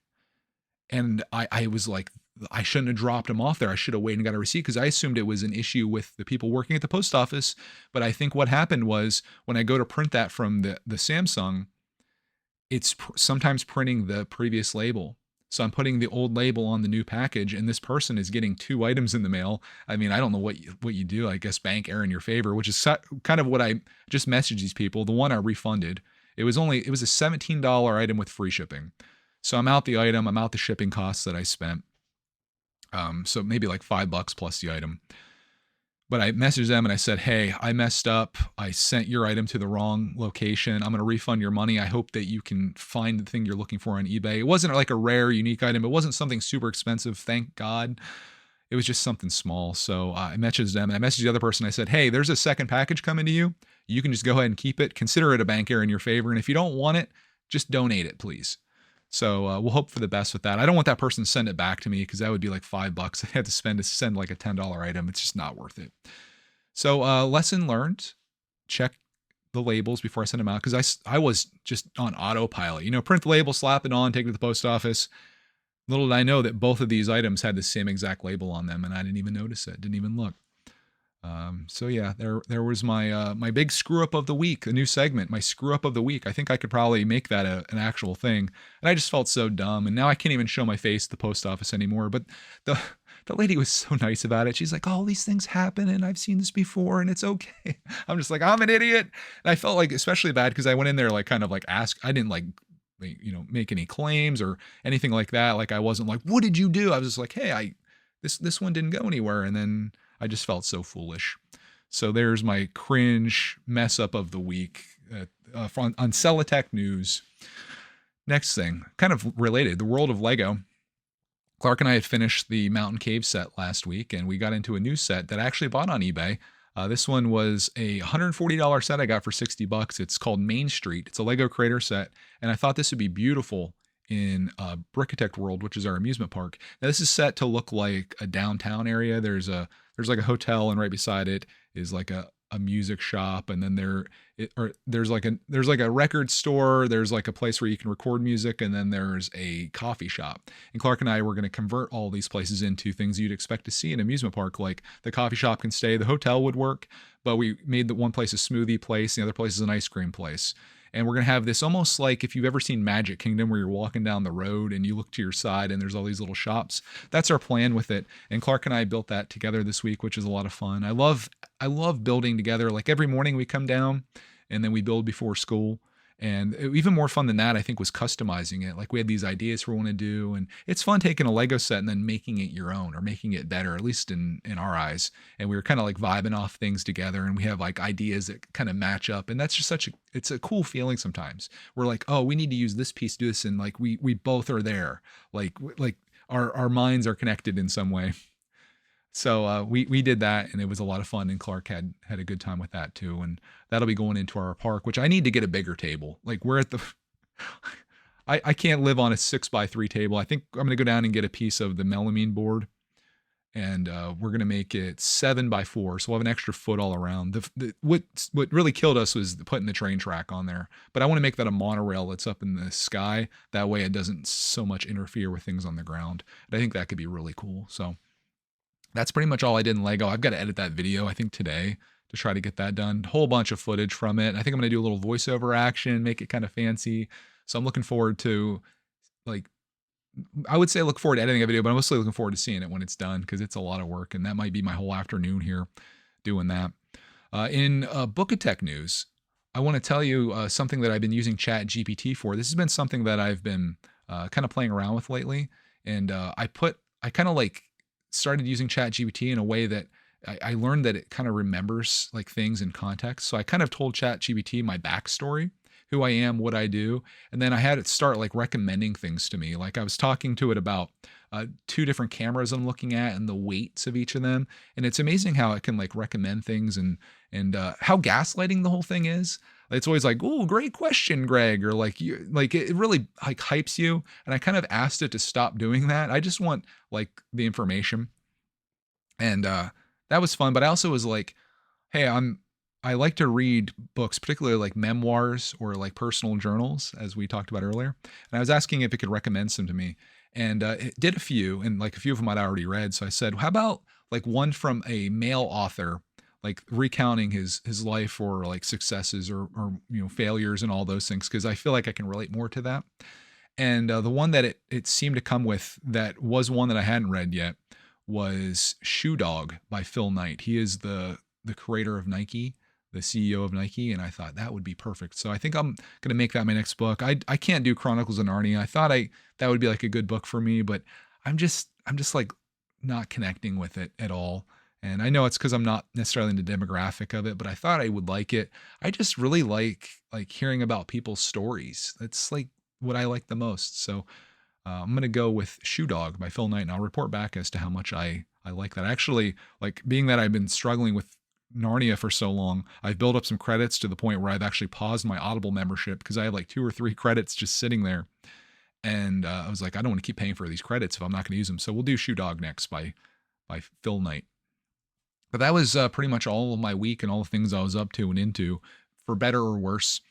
And I was like, I shouldn't have dropped them off there. I should have waited and got a receipt because I assumed it was an issue with the people working at the post office. But I think what happened was when I go to print that from the Samsung, it's sometimes printing the previous label. So I'm putting the old label on the new package and this person is getting 2 items in the mail. I mean, I don't know what you do. I guess bank error in your favor, which is kind of what I just messaged these people. The one I refunded. It was a $17 item with free shipping. So I'm out the item. I'm out the shipping costs that I spent. So maybe like $5 plus the item. But I messaged them and I said, hey, I messed up. I sent your item to the wrong location. I'm going to refund your money. I hope that you can find the thing you're looking for on eBay. It wasn't like a rare, unique item. It wasn't something super expensive, thank God. It was just something small. So I messaged them and I messaged the other person. I said, hey, there's a second package coming to you. You can just go ahead and keep it. Consider it a bank error in your favor. And if you don't want it, just donate it, please. So we'll hope for the best with that. I don't want that person to send it back to me because that would be like $5 I had to spend to send like a $10 item. It's just not worth it. So lesson learned, check the labels before I send them out because I was just on autopilot. Print the label, slap it on, take it to the post office. Little did I know that both of these items had the same exact label on them and I didn't even notice it, didn't even look. So yeah, there was my my big screw up of the week, a new segment, my screw up of the week. I think I could probably make that an actual thing. And I just felt so dumb. And now I can't even show my face at the post office anymore. But the lady was so nice about it. She's like, oh, these things happen and I've seen this before and it's okay. I'm just like, I'm an idiot. And I felt like especially bad because I went in there like kind of like I didn't like make any claims or anything like that. Like I wasn't like, what did you do? I was just like, hey, this one didn't go anywhere. And then I just felt so foolish. So there's my cringe mess up of the week on Celatech News. Next thing, kind of related, the world of Lego. Clark and I had finished the Mountain Cave set last week, and we got into a new set that I actually bought on eBay. This one was a $140 set I got for $60. It's called Main Street. It's a Lego Creator set, and I thought this would be beautiful in Brickitect World, which is our amusement park. Now this is set to look like a downtown area. There's like a hotel, and right beside it is like a music shop, and then there's like a record store, there's like a place where you can record music, and then there's a coffee shop. And Clark and I were going to convert all these places into things you'd expect to see in an amusement park. Like the coffee shop can stay, the hotel would work, but we made the one place a smoothie place, the other place is an ice cream place. And we're going to have this almost like if you've ever seen Magic Kingdom, where you're walking down the road and you look to your side and there's all these little shops. That's our plan with it. And Clark and I built that together this week, which is a lot of fun. I love building together. Like every morning we come down and then we build before school. And even more fun than that, I think, was customizing it. Like we had these ideas we want to do, and it's fun taking a Lego set and then making it your own or making it better, at least in our eyes. And we were kind of like vibing off things together, and we have like ideas that kind of match up. And that's just it's a cool feeling sometimes. We're like, oh, we need to use this piece to do this, and like we both are there. Like our minds are connected in some way. So we did that, and it was a lot of fun, and Clark had a good time with that too. And that'll be going into our park, which I need to get a bigger table. Like we're at the I can't live on a 6x3 table. I think I'm gonna go down and get a piece of the melamine board, and we're gonna make it 7x4, so we'll have an extra foot all around. What really killed us was putting the train track on there, but I want to make that a monorail that's up in the sky. That way it doesn't so much interfere with things on the ground. And I think that could be really cool. So that's pretty much all I did in Lego. I've got to edit that video, I think, today to try to get that done. Whole bunch of footage from it. I think I'm going to do a little voiceover action, make it kind of fancy. So I'm looking forward to, like, I would say look forward to editing a video, but I'm mostly looking forward to seeing it when it's done, because it's a lot of work, and that might be my whole afternoon here doing that. In Bookatech news, I want to tell you something that I've been using Chat GPT for. This has been something that I've been kind of playing around with lately, and I kind of like started using Chat GPT in a way that I learned that it kind of remembers like things in context. So I kind of told Chat GPT my backstory, who I am, what I do, and then I had it start like recommending things to me. Like I was talking to it about 2 different cameras I'm looking at and the weights of each of them, and it's amazing how it can like recommend things, and how gaslighting the whole thing is. It's always like, "Oh, great question, Greg," or like it really like hypes you. And I kind of asked it to stop doing that. I just want like the information, and that was fun. But I also was like, "Hey, I like to read books, particularly like memoirs or like personal journals, as we talked about earlier." And I was asking if it could recommend some to me, and it did a few, and like a few of them I'd already read. So I said, "How about like one from a male author, like recounting his life, or like successes, or failures and all those things, because I feel like I can relate more to that." And the one that it seemed to come with, that was one that I hadn't read yet, was Shoe Dog by Phil Knight. He is the creator of Nike, the CEO of Nike, and I thought that would be perfect. So I think I'm going to make that my next book. I can't do Chronicles of Narnia. I thought that would be like a good book for me, but I'm just like not connecting with it at all. And I know it's because I'm not necessarily in the demographic of it, but I thought I would like it. I just really like hearing about people's stories. That's like what I like the most. So I'm going to go with Shoe Dog by Phil Knight, and I'll report back as to how much I like that. Actually, like, being that I've been struggling with Narnia for so long, I've built up some credits to the point where I've actually paused my Audible membership, because I have like 2 or 3 credits just sitting there. And I was like, I don't want to keep paying for these credits if I'm not going to use them. So we'll do Shoe Dog next by Phil Knight. But that was pretty much all of my week and all the things I was up to and into, for better or worse.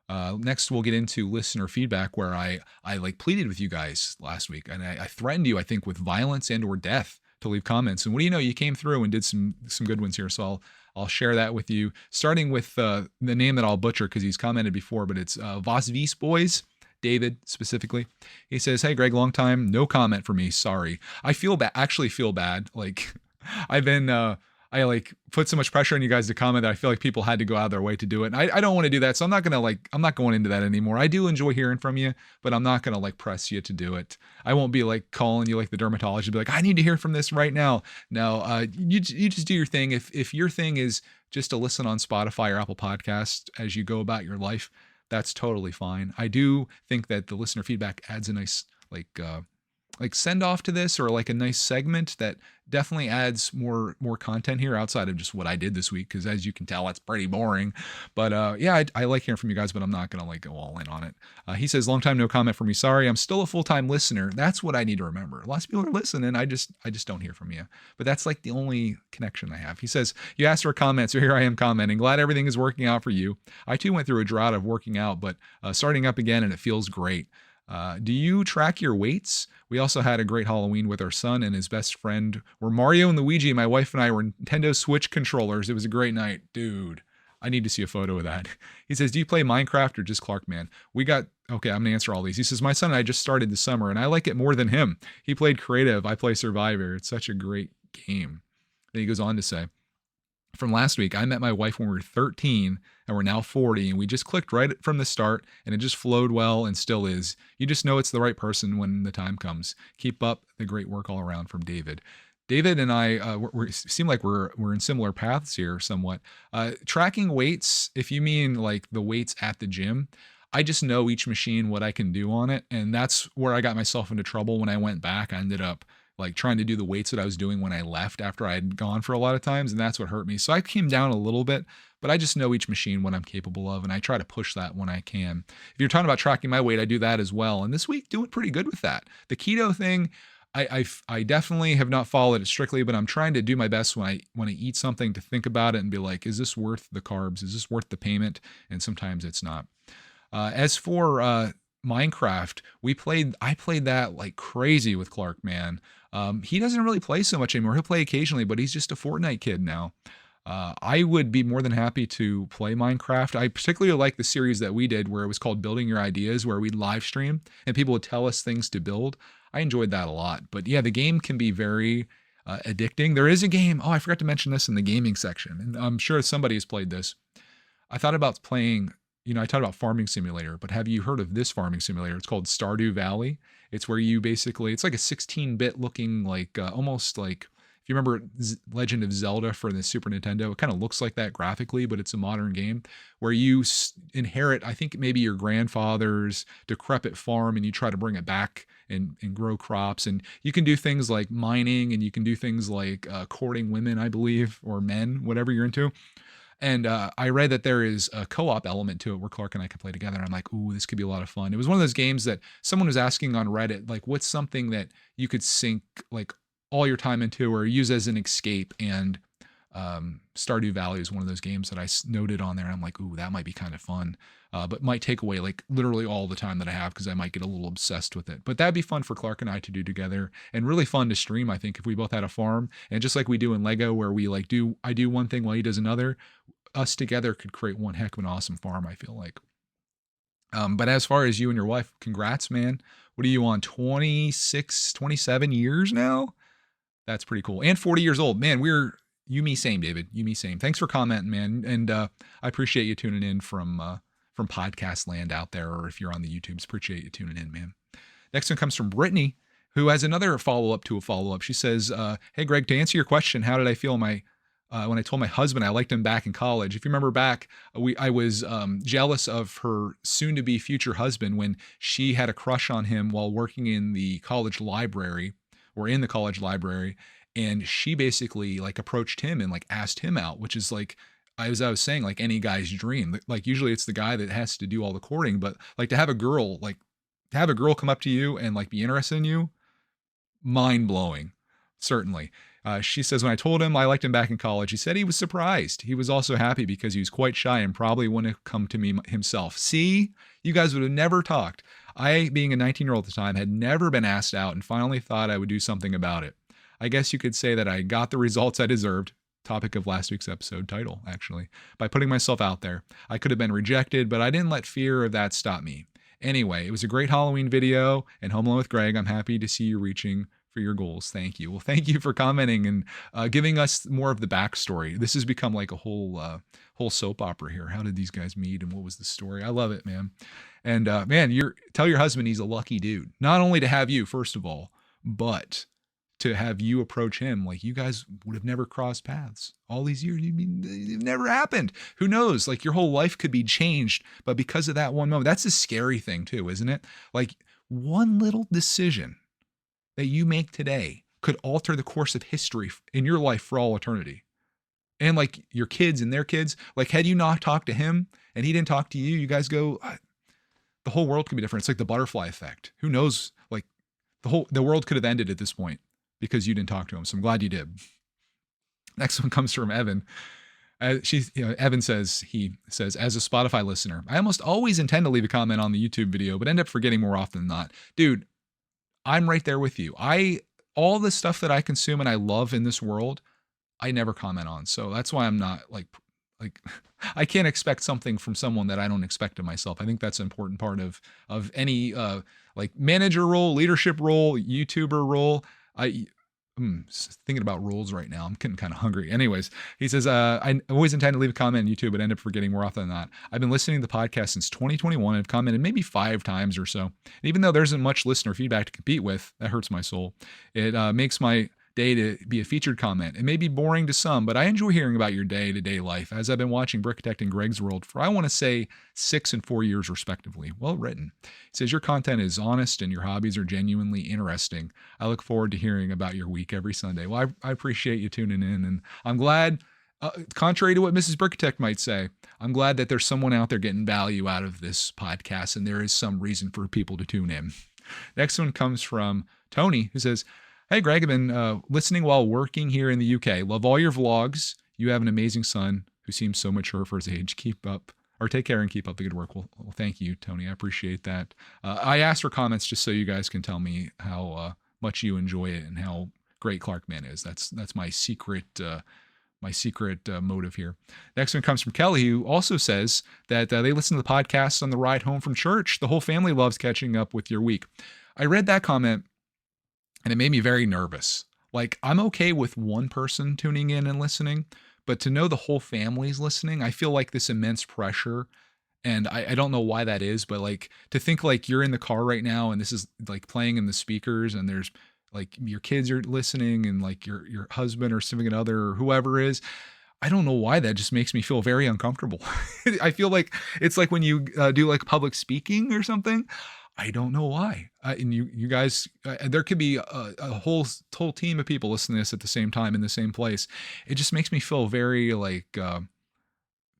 Next, we'll get into listener feedback, where I like pleaded with you guys last week, and I threatened you, I think, with violence and or death to leave comments. And what do you know? You came through and did some good ones here. So I'll share that with you, starting with the name that I'll butcher because he's commented before, but it's Vosvis Boys. David specifically. He says, "Hey Greg, long time, no comment for me. Sorry." I actually feel bad. Like I've been I like put so much pressure on you guys to comment that I feel like people had to go out of their way to do it. And I don't want to do that. So I'm not going into that anymore. I do enjoy hearing from you, but I'm not going to like press you to do it. I won't be like calling you like the dermatology, be like, I need to hear from this right now. No, you just do your thing. If your thing is just to listen on Spotify or Apple Podcasts as you go about your life, that's totally fine. I do think that the listener feedback adds a nice like send off to this, or like a nice segment that definitely adds more content here outside of just what I did this week, because as you can tell, that's pretty boring. But yeah, I like hearing from you guys, but I'm not gonna like go all in on it. He says, long time no comment from me, sorry, I'm still a full-time listener. That's what I need to remember. Lots of people are listening, I just don't hear from you, but that's like the only connection I have. He says, you asked for a comment, so here I am commenting. Glad everything is working out for you. I too went through a drought of working out, but starting up again, and it feels great. Do you track your weights? We also had a great Halloween with our son and his best friend were Mario and Luigi. My wife and I were Nintendo Switch controllers. It was a great night. Dude, I need to see a photo of that. He says, do you play Minecraft or just Clarkman? Okay, I'm going to answer all these. He says, my son and I just started this summer and I like it more than him. He played creative. I play Survivor. It's such a great game. Then he goes on to say, from last week, I met my wife when we were 13 and we're now 40, and we just clicked right from the start, and it just flowed well and still is. You just know it's the right person when the time comes. Keep up the great work all around, from David. David and I we seem like we're in similar paths here somewhat. Tracking weights, if you mean like the weights at the gym, I just know each machine, what I can do on it, and that's where I got myself into trouble when I went back. I ended up like trying to do the weights that I was doing when I left after I had gone for a lot of times, and that's what hurt me. So I came down a little bit, but I just know each machine, what I'm capable of, and I try to push that when I can. If you're talking about tracking my weight, I do that as well. And this week, doing pretty good with that. The keto thing, I definitely have not followed it strictly, but I'm trying to do my best when I eat something to think about it and be like, is this worth the carbs? Is this worth the payment? And sometimes it's not. As for Minecraft, I played that like crazy with Clark, man. He doesn't really play so much anymore. He'll play occasionally, but he's just a Fortnite kid now. I would be more than happy to play Minecraft. I particularly like the series that we did where it was called Building Your Ideas, where we'd live stream and people would tell us things to build. I enjoyed that a lot. But yeah, the game can be very addicting. There is a game. Oh, I forgot to mention this in the gaming section, and I'm sure somebody has played this. I thought about playing, I talked about Farming Simulator, but have you heard of this farming simulator? It's called Stardew Valley. It's where you basically, it's like a 16-bit looking, like almost like, if you remember Legend of Zelda for the Super Nintendo, it kind of looks like that graphically, but it's a modern game where you inherit, I think maybe your grandfather's decrepit farm, and you try to bring it back and grow crops. And you can do things like mining, and you can do things like courting women, I believe, or men, whatever you're into. And I read that there is a co-op element to it where Clark and I can play together. I'm like, ooh, this could be a lot of fun. It was one of those games that someone was asking on Reddit, like, what's something that you could sink like all your time into or use as an escape? And Stardew Valley is one of those games that I noted on there. I'm like, ooh, that might be kind of fun, but might take away like literally all the time that I have because I might get a little obsessed with it. But that'd be fun for Clark and I to do together, and really fun to stream, I think, if we both had a farm. And just like we do in Lego, where we like I do one thing while he does another, us together could create one heck of an awesome farm, I feel like. But as far as you and your wife, congrats, man. What are you on, 26, 27 years now? That's pretty cool. And 40 years old. Man, you, me, same, David. You, me, same. Thanks for commenting, man. And I appreciate you tuning in from podcast land out there, or if you're on the YouTubes, appreciate you tuning in, man. Next one comes from Brittany, who has another follow-up to a follow-up. She says, hey, Greg, to answer your question, how did I feel when I told my husband I liked him back in college? If you remember back, I was jealous of her soon-to-be future husband when she had a crush on him while working in the college library, and she basically like approached him and like asked him out, which is like, as I was saying, like any guy's dream. Like usually it's the guy that has to do all the courting, but like to have a girl come up to you and like be interested in you, mind-blowing, certainly. She says, when I told him I liked him back in college, he said he was surprised. He was also happy because he was quite shy and probably wouldn't have come to me himself. See, you guys would have never talked. I, being a 19-year-old at the time, had never been asked out and finally thought I would do something about it. I guess you could say that I got the results I deserved. Topic of last week's episode title, actually. By putting myself out there. I could have been rejected, but I didn't let fear of that stop me. Anyway, it was a great Halloween video, and Home Alone with Greg, I'm happy to see you reaching for your goals. Thank you. Well, thank you for commenting and giving us more of the backstory. This has become like a whole soap opera here. How did these guys meet and what was the story? I love it, man. And man, tell your husband he's a lucky dude. Not only to have you, first of all, but to have you approach him. Like, you guys would have never crossed paths all these years. You mean it never happened? Who knows? Like, your whole life could be changed, but because of that one moment. That's a scary thing too, isn't it? Like, one little decision that you make today could alter the course of history in your life for all eternity. And like your kids and their kids, like, had you not talked to him and he didn't talk to you, you guys go, the whole world could be different. It's like the butterfly effect. Who knows? Like, the world could have ended at this point because you didn't talk to him. So I'm glad you did. Next one comes from Evan. Evan says, as a Spotify listener, I almost always intend to leave a comment on the YouTube video, but end up forgetting more often than not. Dude, I'm right there with you. All the stuff that I consume and I love in this world, I never comment on. So that's why I'm not like I can't expect something from someone that I don't expect of myself. I think that's an important part of any like manager role, leadership role, YouTuber role. I'm thinking about roles right now. I'm getting kind of hungry. Anyways, he says, I always intend to leave a comment on YouTube, but end up forgetting more often than not. I've been listening to the podcast since 2021 and have commented maybe 5 times or so. And even though there isn't much listener feedback to compete with, that hurts my soul. It makes my day to be a featured comment. It may be boring to some, but I enjoy hearing about your day-to-day life, as I've been watching Brickitect and Greg's World for, I want to say, 6 and 4 years respectively. Well written. It says your content is honest and your hobbies are genuinely interesting. I look forward to hearing about your week every Sunday. Well, I appreciate you tuning in, and I'm glad, contrary to what Mrs. Brickitect might say, I'm glad that there's someone out there getting value out of this podcast, and there is some reason for people to tune in. Next one comes from Tony, who says, hey, Greg, I've been listening while working here in the UK. Love all your vlogs. You have an amazing son who seems so mature for his age. Keep up, or take care and keep up the good work. Well, thank you, Tony. I appreciate that. I asked for comments just so you guys can tell me how much you enjoy it and how great Clarkman is. That's my secret motive here. Next one comes from Kelly, who also says that they listen to the podcast on the ride home from church. The whole family loves catching up with your week. I read that comment, and it made me very nervous. Like, I'm okay with one person tuning in and listening, but to know the whole family's listening, I feel like this immense pressure. And I don't know why that is, but like, to think like you're in the car right now and this is like playing in the speakers and there's like your kids are listening and like your husband or significant other or whoever is, I don't know why that just makes me feel very uncomfortable. I feel like it's like when you do like public speaking or something. I don't know why. And you guys, there could be a whole team of people listening to this at the same time in the same place. It just makes me feel very like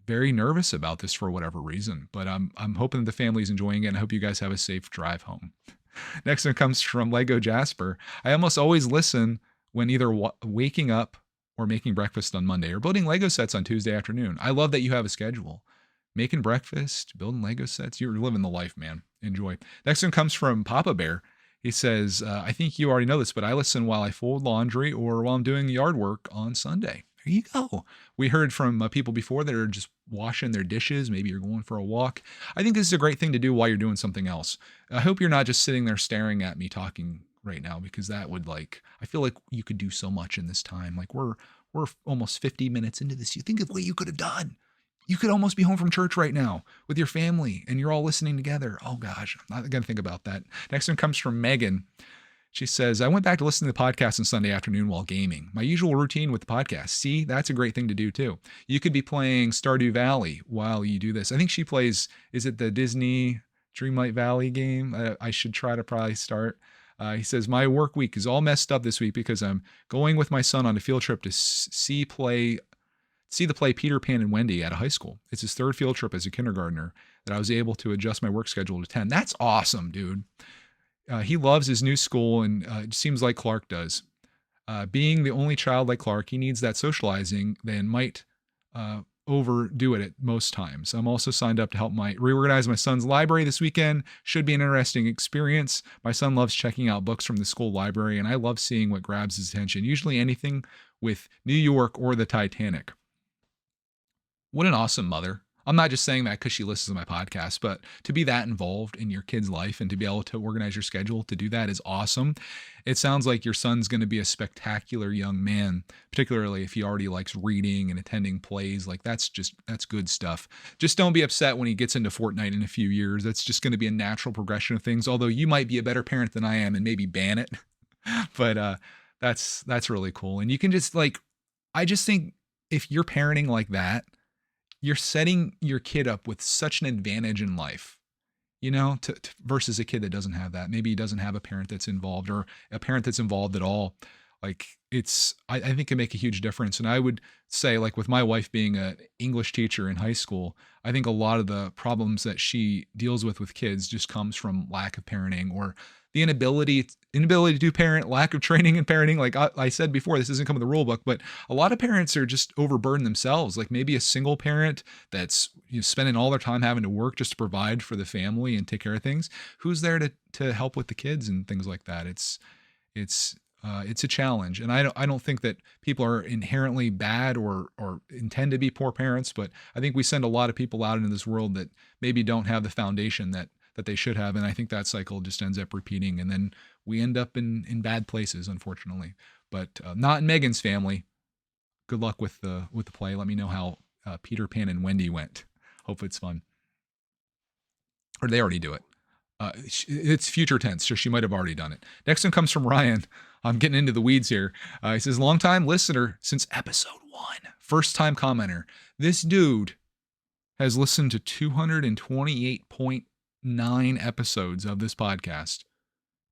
very nervous about this for whatever reason. But I'm hoping the family's enjoying it, and I hope you guys have a safe drive home. Next one comes from Lego Jasper. I almost always listen when either waking up or making breakfast on Monday or building Lego sets on Tuesday afternoon. I love that you have a schedule. Making breakfast, building Lego sets. You're living the life, man. Enjoy. Next one comes from Papa Bear. He says, I think you already know this, but I listen while I fold laundry or while I'm doing yard work on Sunday. There you go. We heard from people before that are just washing their dishes. Maybe you're going for a walk. I think this is a great thing to do while you're doing something else. I hope you're not just sitting there staring at me talking right now, because that would I feel like you could do so much in this time. Like we're almost 50 minutes into this. You think of what you could have done. You could almost be home from church right now with your family and you're all listening together. Oh gosh, I'm not going to think about that. Next one comes from Megan. She says, I went back to listen to the podcast on Sunday afternoon while gaming. My usual routine with the podcast. See, that's a great thing to do too. You could be playing Stardew Valley while you do this. I think she plays, is it the Disney Dreamlight Valley game? I should try to probably start. He says, my work week is all messed up this week because I'm going with my son on a field trip to see the play Peter Pan and Wendy at a high school. It's his 3rd field trip as a kindergartner that I was able to adjust my work schedule to attend. That's awesome, dude. He loves his new school, and it seems like Clark does. Being the only child like Clark, he needs that socializing, then might overdo it at most times. I'm also signed up to help reorganize my son's library this weekend. Should be an interesting experience. My son loves checking out books from the school library, and I love seeing what grabs his attention, usually anything with New York or the Titanic. What an awesome mother. I'm not just saying that because she listens to my podcast, but to be that involved in your kid's life and to be able to organize your schedule to do that is awesome. It sounds like your son's going to be a spectacular young man, particularly if he already likes reading and attending plays. Like that's good stuff. Just don't be upset when he gets into Fortnite in a few years. That's just going to be a natural progression of things. Although you might be a better parent than I am and maybe ban it. But that's really cool. And you can just like, I just think if you're parenting like that, you're setting your kid up with such an advantage in life, versus a kid that doesn't have that. Maybe he doesn't have a parent that's involved or a parent that's involved at all. Like I think it can make a huge difference. And I would say, like with my wife being an English teacher in high school, I think a lot of the problems that she deals with kids just comes from lack of parenting or the inability to parent, lack of training in parenting. Like I said before, this isn't coming in the rule book, but a lot of parents are just overburdened themselves. Like maybe a single parent that's spending all their time having to work just to provide for the family and take care of things. Who's there to help with the kids and things like that? It's a challenge, and I don't think that people are inherently bad or intend to be poor parents, but I think we send a lot of people out into this world that maybe don't have the foundation that they should have, and I think that cycle just ends up repeating, and then we end up in bad places, unfortunately. But not in Megan's family. Good luck with the play. Let me know how Peter Pan and Wendy went. Hope it's fun. Or they already do it. It's future tense, so she might have already done it. Next one comes from Ryan. I'm getting into the weeds here. He says, long time listener since episode 1. First time commenter. This dude has listened to 228.9 episodes of this podcast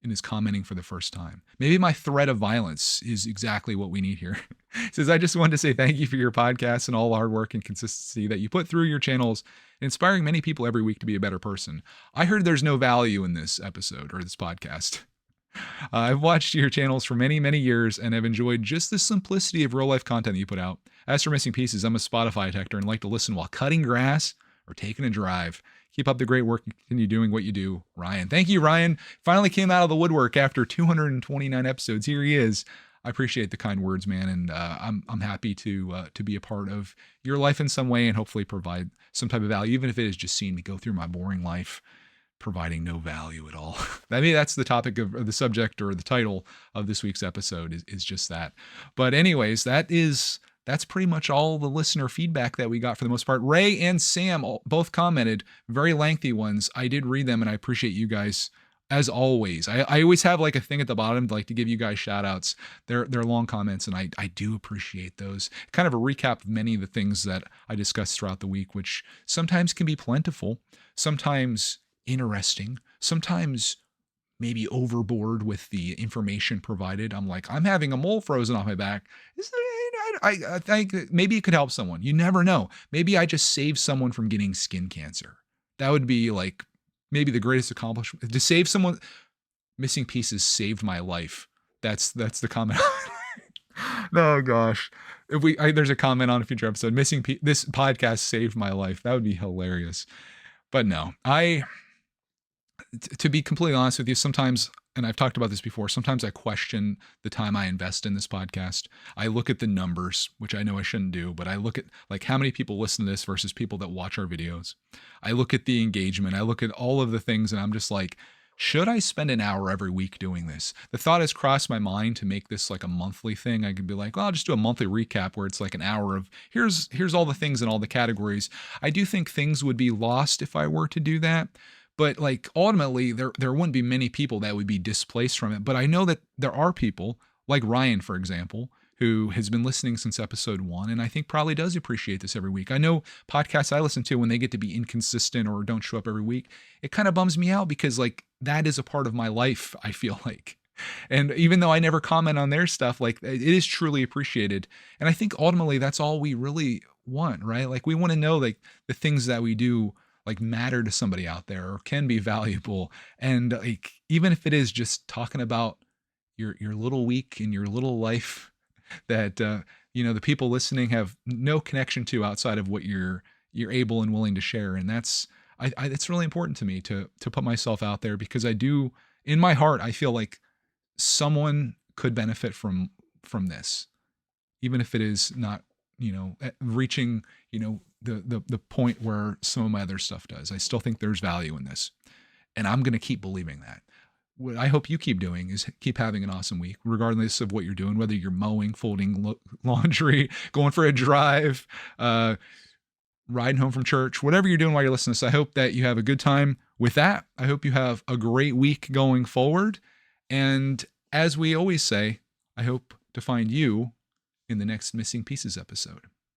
and is commenting for the first time. Maybe my threat of violence is exactly what we need here. He says, I just wanted to say thank you for your podcast and all the hard work and consistency that you put through your channels, inspiring many people every week to be a better person. I heard there's no value in this episode or this podcast. I've watched your channels for many, many years and have enjoyed just the simplicity of real life content that you put out. As for Missing Pieces, I'm a Spotify detector and like to listen while cutting grass or taking a drive. Keep up the great work and continue doing what you do, Ryan. Thank you, Ryan. Finally came out of the woodwork after 229 episodes. Here he is. I appreciate the kind words, man, and I'm happy to be a part of your life in some way and hopefully provide some type of value, even if it is just seeing me go through my boring life, providing no value at all. I mean, that's the topic of the subject or the title of this week's episode is just that. But anyways, that's pretty much all the listener feedback that we got for the most part. Ray and Sam both commented, very lengthy ones. I did read them and I appreciate you guys as always. I always have like a thing at the bottom like to give you guys shout outs. They're long comments and I do appreciate those. Kind of a recap of many of the things that I discussed throughout the week, which sometimes can be plentiful, sometimes interesting, sometimes maybe overboard with the information provided. I'm like, I'm having a mole frozen off my back. I think maybe it could help someone. You never know. Maybe I just saved someone from getting skin cancer. That would be like maybe the greatest accomplishment. To save someone. Missing Pieces saved my life. That's the comment. Oh gosh. There's a comment on a future episode. This podcast saved my life. That would be hilarious. But no, to be completely honest with you, sometimes, and I've talked about this before, sometimes I question the time I invest in this podcast. I look at the numbers, which I know I shouldn't do, but I look at like how many people listen to this versus people that watch our videos. I look at the engagement. I look at all of the things and I'm just like, should I spend an hour every week doing this? The thought has crossed my mind to make this like a monthly thing. I could be like, well, I'll just do a monthly recap where it's like an hour of here's all the things in all the categories. I do think things would be lost if I were to do that. But like ultimately there wouldn't be many people that would be displaced from it. But I know that there are people like Ryan, for example, who has been listening since episode 1 and I think probably does appreciate this every week. I know podcasts I listen to when they get to be inconsistent or don't show up every week, it kind of bums me out because like that is a part of my life, I feel like. And even though I never comment on their stuff, like it is truly appreciated. And I think ultimately that's all we really want, right? Like we want to know like the things that we do like matter to somebody out there or can be valuable. And like, even if it is just talking about your little week and your little life that, the people listening have no connection to outside of what you're able and willing to share. And that's, it's really important to me to put myself out there because I do in my heart, I feel like someone could benefit from this, even if it is not, reaching, the point where some of my other stuff does. I still think there's value in this, and I'm going to keep believing that. What I hope you keep doing is keep having an awesome week, regardless of what you're doing, whether you're mowing, folding laundry, going for a drive, riding home from church, whatever you're doing while you're listening to this. I hope that you have a good time with that. I hope you have a great week going forward. And as we always say, I hope to find you in the next Missing Pieces episode.